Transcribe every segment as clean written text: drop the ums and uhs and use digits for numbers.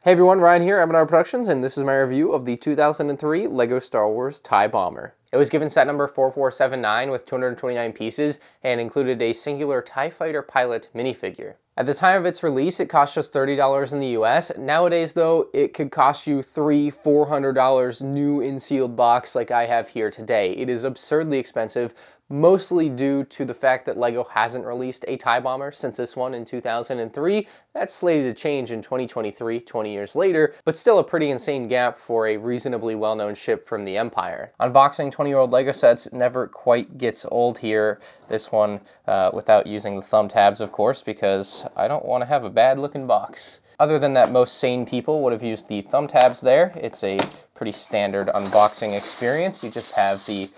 Hey everyone, Ryan here, MandRproductions, and this is my review of the 2003 LEGO Star Wars TIE Bomber. It was given set number 4479 with 229 pieces and included a singular TIE Fighter pilot minifigure. At the time of its release, it cost just $30 in the US. Nowadays though, it could cost you $300–400 new in sealed box like I have here today. It is absurdly expensive, mostly due to the fact that LEGO hasn't released a TIE Bomber since this one in 2003. That's slated to change in 2023, 20 years later, but still a pretty insane gap for a reasonably well-known ship from the Empire. Unboxing 20-year-old LEGO sets never quite gets old here. This one without using the thumb tabs, of course, because I don't want to have a bad-looking box. Other than that, most sane people would have used the thumb tabs there. It's a pretty standard unboxing experience. You just have the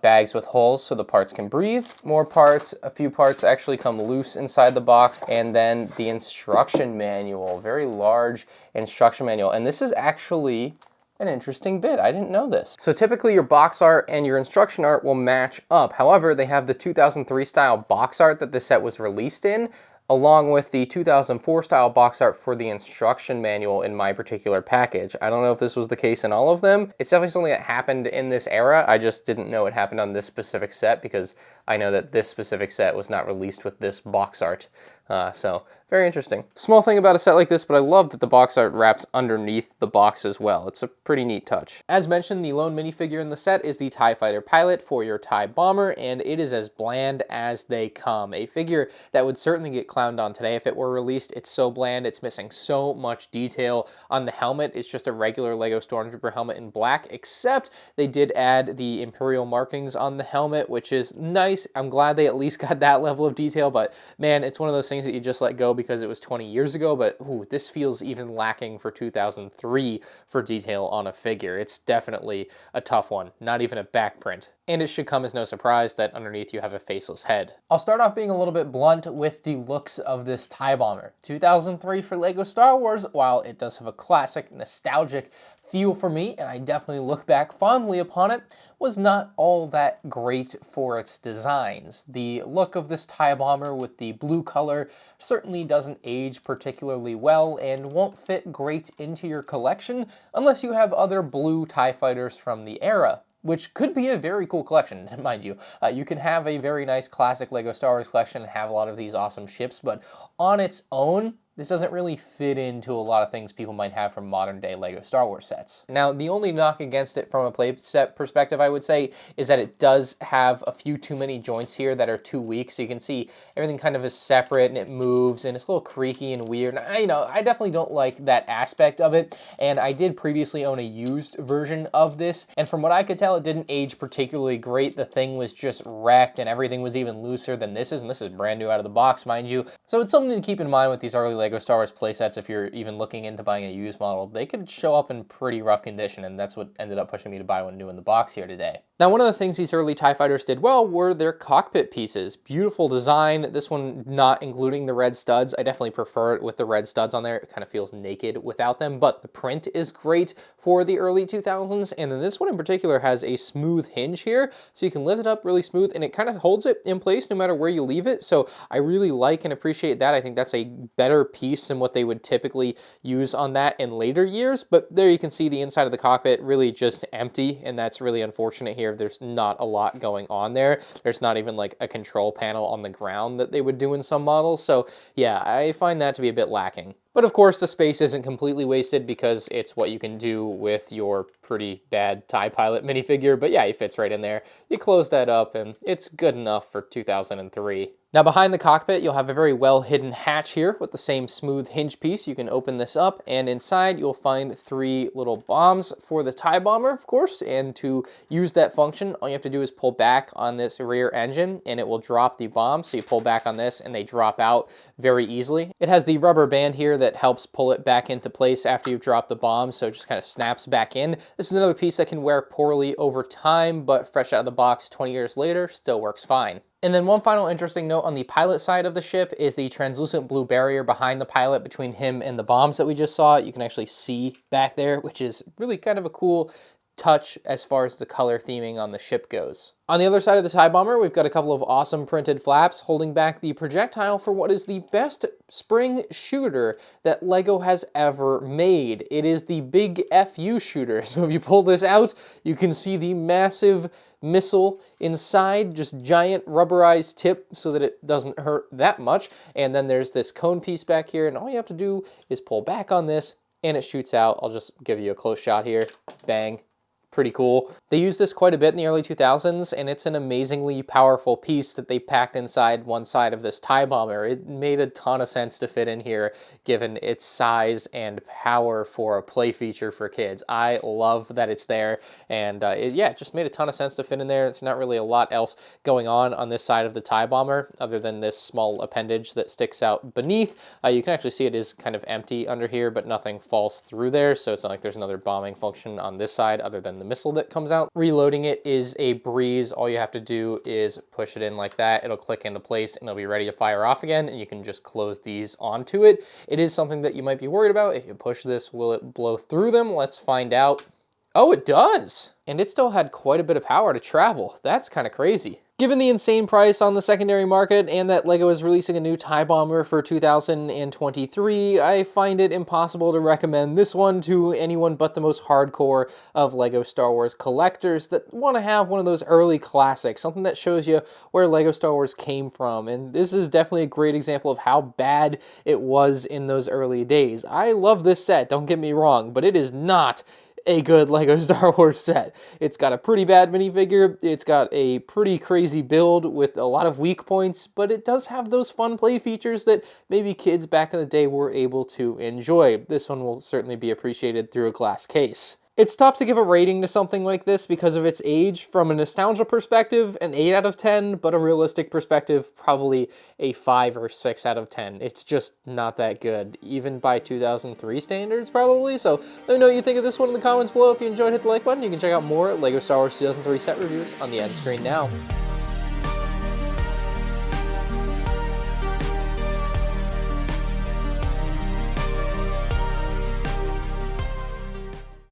bags with holes so the parts can breathe. More parts, a few parts actually come loose inside the box, and then the instruction manual, very large instruction manual. And this is actually an interesting bit. I didn't know this. So typically your box art and your instruction art will match up. However, they have the 2003 style box art that this set was released in, along with the 2004 style box art for the instruction manual in my particular package. I don't know if this was the case in all of them. It's definitely something that happened in this era. I just didn't know it happened on this specific set because I know that this specific set was not released with this box art. So very interesting. Small thing about a set like this, but I love that the box art wraps underneath the box as well. It's a pretty neat touch. As mentioned, the lone minifigure in the set is the TIE Fighter pilot for your TIE Bomber, and it is as bland as they come. A figure that would certainly get clowned on today if it were released. It's so bland, it's missing so much detail. On the helmet, it's just a regular LEGO Stormtrooper helmet in black, except they did add the Imperial markings on the helmet, which is nice. I'm glad they at least got that level of detail, but man, it's one of those things that you just let go because it was 20 years ago, but ooh, this feels even lacking for 2003 for detail on a figure. It's definitely a tough one, not even a back print. And it should come as no surprise that underneath you have a faceless head. I'll start off being a little bit blunt with the looks of this TIE Bomber. 2003 for LEGO Star Wars, while it does have a classic, nostalgic feel for me, and I definitely look back fondly upon it, was not all that great for its designs. The look of this TIE Bomber with the blue color certainly doesn't age particularly well and won't fit great into your collection unless you have other blue TIE fighters from the era, which could be a very cool collection, mind you. You can have a very nice classic LEGO Star Wars collection and have a lot of these awesome ships, but on its own, this doesn't really fit into a lot of things people might have from modern day LEGO Star Wars sets. Now, the only knock against it from a play set perspective, I would say, is that it does have a few too many joints here that are too weak. So you can see everything kind of is separate and it moves and it's a little creaky and weird. And I definitely don't like that aspect of it. And I did previously own a used version of this. And from what I could tell, it didn't age particularly great. The thing was just wrecked and everything was even looser than this is. And this is brand new out of the box, mind you. So it's something to keep in mind with these early LEGO Star Wars playsets. If you're even looking into buying a used model, they could show up in pretty rough condition, and that's what ended up pushing me to buy one new in the box here today. Now, one of the things these early TIE fighters did well were their cockpit pieces. Beautiful design. This one not including the red studs. I definitely prefer it with the red studs on there. It kind of feels naked without them, but the print is great for the early 2000s, and then this one in particular has a smooth hinge here, so you can lift it up really smooth, and it kind of holds it in place no matter where you leave it, so I really like and appreciate that. I think that's a better piece than what they would typically use on that in later years, but there you can see the inside of the cockpit really just empty, and that's really unfortunate here. There's not a lot going on there. There's not even like a control panel on the ground that they would do in some models, so yeah, I find that to be a bit lacking. But of course, the space isn't completely wasted because it's what you can do with your pretty bad TIE Pilot minifigure. But yeah, he fits right in there. You close that up and it's good enough for 2003. Now behind the cockpit, you'll have a very well hidden hatch here with the same smooth hinge piece. You can open this up, and inside you'll find 3 little bombs for the TIE Bomber, of course. And to use that function, all you have to do is pull back on this rear engine and it will drop the bombs. So you pull back on this and they drop out very easily. It has the rubber band here that helps pull it back into place after you've dropped the bomb, so it just kind of snaps back in. This is another piece that can wear poorly over time, but fresh out of the box 20 years later, still works fine. And then one final interesting note on the pilot side of the ship is the translucent blue barrier behind the pilot between him and the bombs that we just saw. You can actually see back there, which is really kind of a cool touch as far as the color theming on the ship goes. On the other side of the TIE Bomber, we've got a couple of awesome printed flaps holding back the projectile for what is the best spring shooter that LEGO has ever made. It is the Big FU shooter. So if you pull this out, you can see the massive missile inside, just giant rubberized tip so that it doesn't hurt that much. And then there's this cone piece back here, and all you have to do is pull back on this and it shoots out. I'll just give you a close shot here. Bang. Pretty cool. They used this quite a bit in the early 2000s, and it's an amazingly powerful piece that they packed inside one side of this TIE Bomber. It made a ton of sense to fit in here, given its size and power for a play feature for kids. I love that it's there, and yeah, it just made a ton of sense to fit in there. There's not really a lot else going on this side of the TIE Bomber, other than this small appendage that sticks out beneath. You can actually see it is kind of empty under here, but nothing falls through there, so it's not like there's another bombing function on this side other than the missile that comes out. Reloading it is a breeze. All you have to do is push it in like that. It'll click into place and it'll be ready to fire off again, and you can just close these onto it. It is something that you might be worried about. If you push this, will it blow through them? Let's find out. Oh, it does! And it still had quite a bit of power to travel. That's kind of crazy. Given the insane price on the secondary market and that LEGO is releasing a new TIE Bomber for 2023, I find it impossible to recommend this one to anyone but the most hardcore of LEGO Star Wars collectors that want to have one of those early classics, something that shows you where LEGO Star Wars came from. And this is definitely a great example of how bad it was in those early days. I love this set, don't get me wrong, but it is not a good LEGO Star Wars set. It's got a pretty bad minifigure, it's got a pretty crazy build with a lot of weak points, but it does have those fun play features that maybe kids back in the day were able to enjoy. This one will certainly be appreciated through a glass case. It's tough to give a rating to something like this because of its age. From a nostalgia perspective, an 8 out of 10, but a realistic perspective, probably a 5 or 6 out of 10. It's just not that good, even by 2003 standards, probably. So let me know what you think of this one in the comments below. If you enjoyed, hit the like button. You can check out more LEGO Star Wars 2003 set reviews on the end screen now.